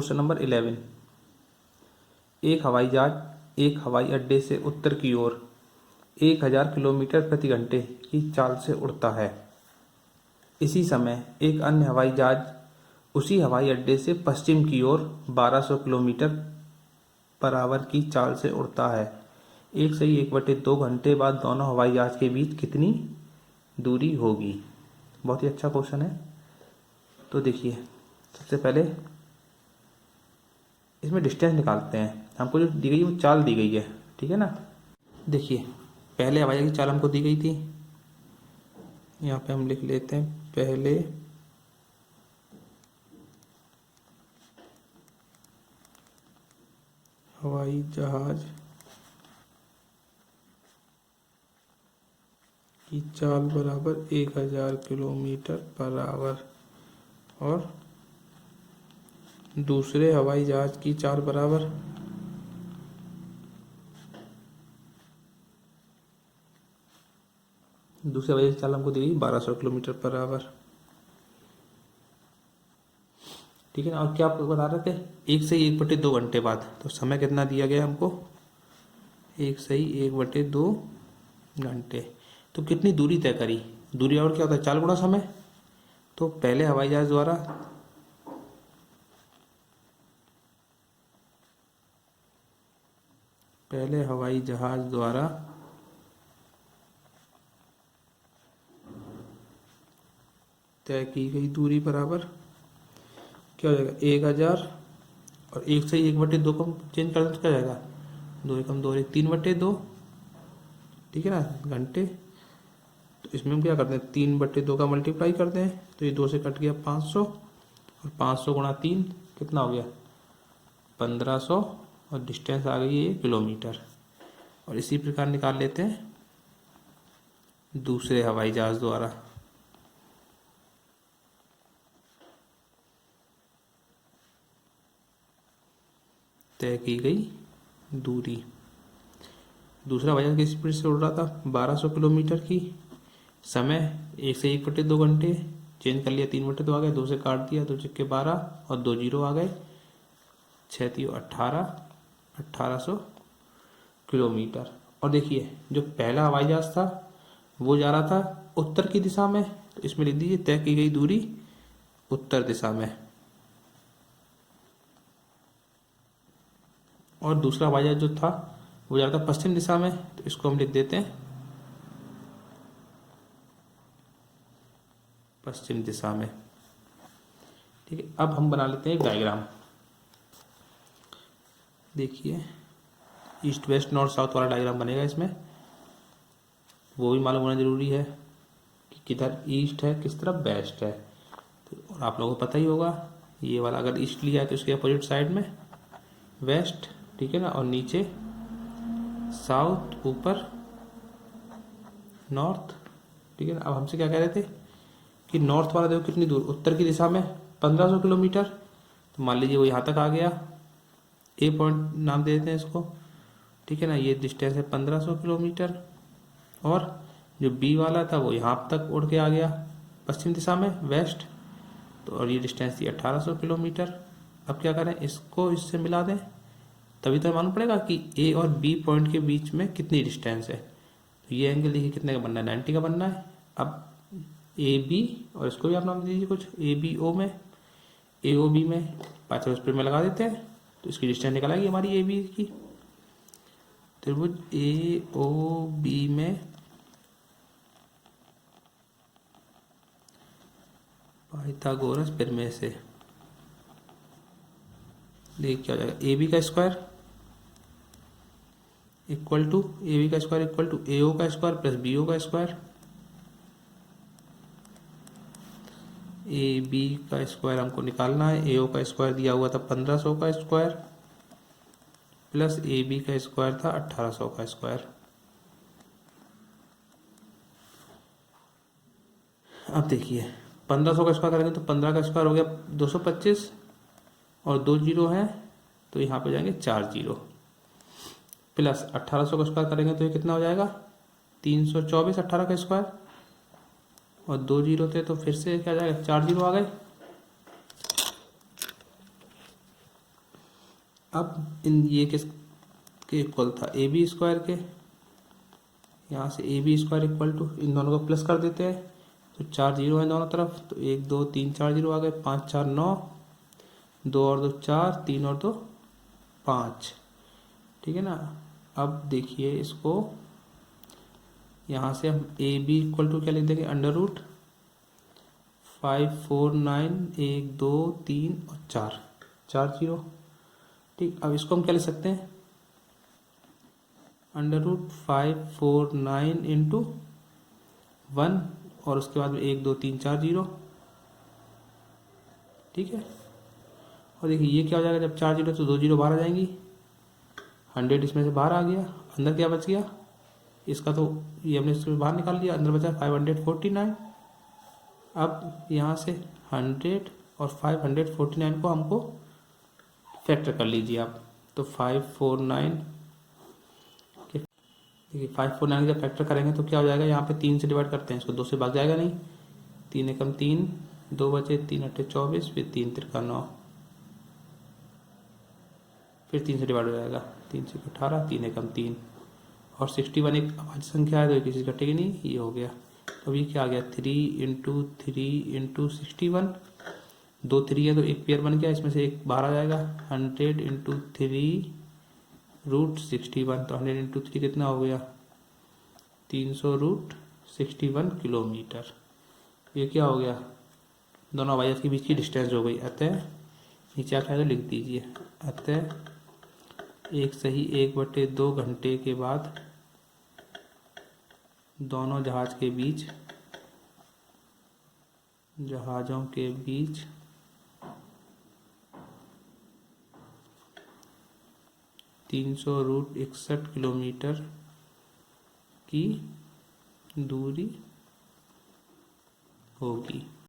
Question number 11। एक हवाई जहाज एक हवाई अड्डे से उत्तर की ओर 1000 किलोमीटर प्रति घंटे की चाल से उड़ता है। इसी समय एक अन्य हवाई जहाज उसी हवाई अड्डे से पश्चिम की ओर 1200 किलोमीटर पर आवर की चाल से उड़ता है। 1/1/2 घंटे बाद दोनों हवाई जहाज के बीच कितनी दूरी होगी? बहुत ही अच्छा क्वेश्चन है। तो देखिए, सबसे पहले इसमें डिस्टेंस निकालते हैं। हमको जो दी गई वो चाल दी गई है, ठीक है ना। देखिए, पहले हवाई जहाज की चाल हमको दी गई थी, यहाँ पे हम लिख लेते हैं पहले हवाई जहाज की चाल बराबर 1000 किलोमीटर पर आवर और दूसरे हवाई जहाज की चाल बराबर दूसरे हवाई जहाज की चाल हमको दी गई 1200 किलोमीटर पर आवर, ठीक है ना। और क्या आप बता रहे थे? 1/1/2 घंटे बाद, तो समय कितना दिया गया हमको? 1/1/2 घंटे। तो कितनी दूरी तय करी? दूरी और क्या होता है? चाल गुणा समय। तो पहले हवाई जहाज द्वारा तय की गई दूरी बराबर क्या हो जाएगा? 1000 और 1/1/2 को चेंज कर दें तो क्या जाएगा? 2 एकम 2 एक 3/2, ठीक है ना, घंटे। तो इसमें हम क्या करते हैं? 3/2 का मल्टीप्लाई करते हैं, तो ये 2 से कट गया 500 और 500 गुणा 3 कितना हो गया? 1500 और डिस्टेंस आ गई है किलोमीटर। और इसी प्रकार निकाल लेते हैं दूसरे हवाई जहाज द्वारा। तय की गई दूरी। दूसरा हवाई जहाज किस स्पीड से उड़ रहा था? 1200 किलोमीटर की। समय 1/1/2 घंटे, चेंज कर लिया, 3/2 आ गए, 2 से काट दिया, 2 छक्के 12 और 2 जीरो आ गए, 6×3 = 1800 किलोमीटर। और देखिए, जो पहला हवाई जहाज था वो जा रहा था उत्तर की दिशा में, तो इसमें लिख दीजिए तय की गई दूरी उत्तर दिशा में। और दूसरा हवाई जहाज जो था वो जा रहा था पश्चिम दिशा में, तो इसको हम लिख देते हैं पश्चिम दिशा में, ठीक है। अब हम बना लेते हैं एक डायग्राम। देखिए, ईस्ट वेस्ट नॉर्थ साउथ वाला डायग्राम बनेगा इसमें। वो भी मालूम होना जरूरी है कि किधर ईस्ट है, किस तरफ वेस्ट है। तो और आप लोगों को पता ही होगा, ये वाला अगर ईस्ट लिया है तो इसके अपोजिट साइड में वेस्ट, ठीक है ना, और नीचे साउथ, ऊपर नॉर्थ, ठीक है ना। अब हमसे क्या कह रहे थे कि नॉर्थ वाला देखो कितनी दूर, उत्तर की दिशा में 1500 किलोमीटर। तो मान लीजिए वो यहाँ तक आ गया, ए पॉइंट नाम दे देते हैं इसको, ठीक है ना। ये डिस्टेंस है 1500 किलोमीटर। और जो बी वाला था वो यहाँ तक उड़ के आ गया पश्चिम दिशा में वेस्ट, तो और ये डिस्टेंस थी 1800 किलोमीटर। अब क्या करें? इसको इससे मिला दें, तभी तो मालूम पड़ेगा कि ए और बी पॉइंट के बीच में कितनी डिस्टेंस है। तो ये एंगल देखिए कितने का बनना है? 90 का बनना है। अब ए बी, और इसको भी आप नाम दीजिए कुछ, ए बी ओ में, ए ओ बी में 5 स्पीड में लगा देते हैं, तो इसकी डिस्टेंस निकल आएगी हमारी ए बी की। त्रिभुज ए ओ बी में पाइथागोरस प्रमेय से देखिए क्या हो जाएगा? ए बी का स्क्वायर इक्वल टू ए ओ का स्क्वायर प्लस बी ओ का स्क्वायर। ए बी का स्क्वायर हमको निकालना है, ए ओ का स्क्वायर दिया हुआ था 1500 का स्क्वायर प्लस ए बी का स्क्वायर था 1800 का स्क्वायर। अब देखिए, 1500 का स्क्वायर करेंगे तो 15 का स्क्वायर हो गया 225 और 2 जीरो हैं, तो यहाँ पे जाएंगे 4 जीरो, प्लस 1800 का स्क्वायर करेंगे तो ये कितना हो जाएगा? 324, 18 का स्क्वायर, और 2 जीरो थे तो फिर से क्या जाएगा? 4 जीरो आ गए, अब इन ये किस के इक्वल था, ए बी स्क्वायर के, यहाँ से A B square equal to, इन दोनों को प्लस कर देते हैं तो 4 जीरो है दोनों तरफ, तो 1 2 3 4 जीरो आ गए, 5 4 9, 2 और 2 4, 3 और 2 5, ठीक है ना। अब देखिए इसको, यहाँ से हम ए बी इक्वल टू क्या लिख देंगे, अंडर रूट 5 4 9 1 2 3 और 4, 4 जीरो, ठीक। अब इसको हम क्या लिख सकते हैं, अंडर रूट 5 4 9 इंटू 1 और उसके बाद में 1 2 3 4 जीरो, ठीक है। और देखिए ये क्या हो जाएगा, जब 4 जीरो तो 2 जीरो बाहर आ जाएंगी, 100 इसमें से बाहर आ गया, अंदर क्या बच गया, इसका तो ये हमने इसमें बाहर निकाल लिया, अंदर बचा 549। अब यहाँ से 100 और 549 को हमको फैक्टर कर लीजिए आप, तो 549 के, देखिए 549 जब फैक्टर करेंगे तो क्या हो जाएगा, यहाँ पे 3 से डिवाइड करते हैं इसको, 2 से भाग जाएगा नहीं, 3 एकम 3, 2 बचे, 3 अट्ठे 24, फिर 3 तिरका 9, फिर 3 से डिवाइड हो जाएगा, 3 से 18, 3 एकम 3, और 61 एक अभाज्य संख्या है तो किसी कटेगी नहीं, ये हो गया। तो ये क्या आ गया, 3 इंटू 3 इंटू 61, 2 3 है तो एक पेयर बन गया, इसमें से एक बाहर आ जाएगा, 100 इंटू 3 रूट 61, तो 100 इंटू 3 कितना हो गया, 300 रूट 61 किलोमीटर। ये क्या हो गया, दोनों हवाई जहाज के बीच की डिस्टेंस हो गई। अतः नीचे आकर तो लिख दीजिए, अतः एक सही 1/2 घंटे के बाद दोनों जहाज़ों के बीच 300 रूट 61 किलोमीटर की दूरी होगी।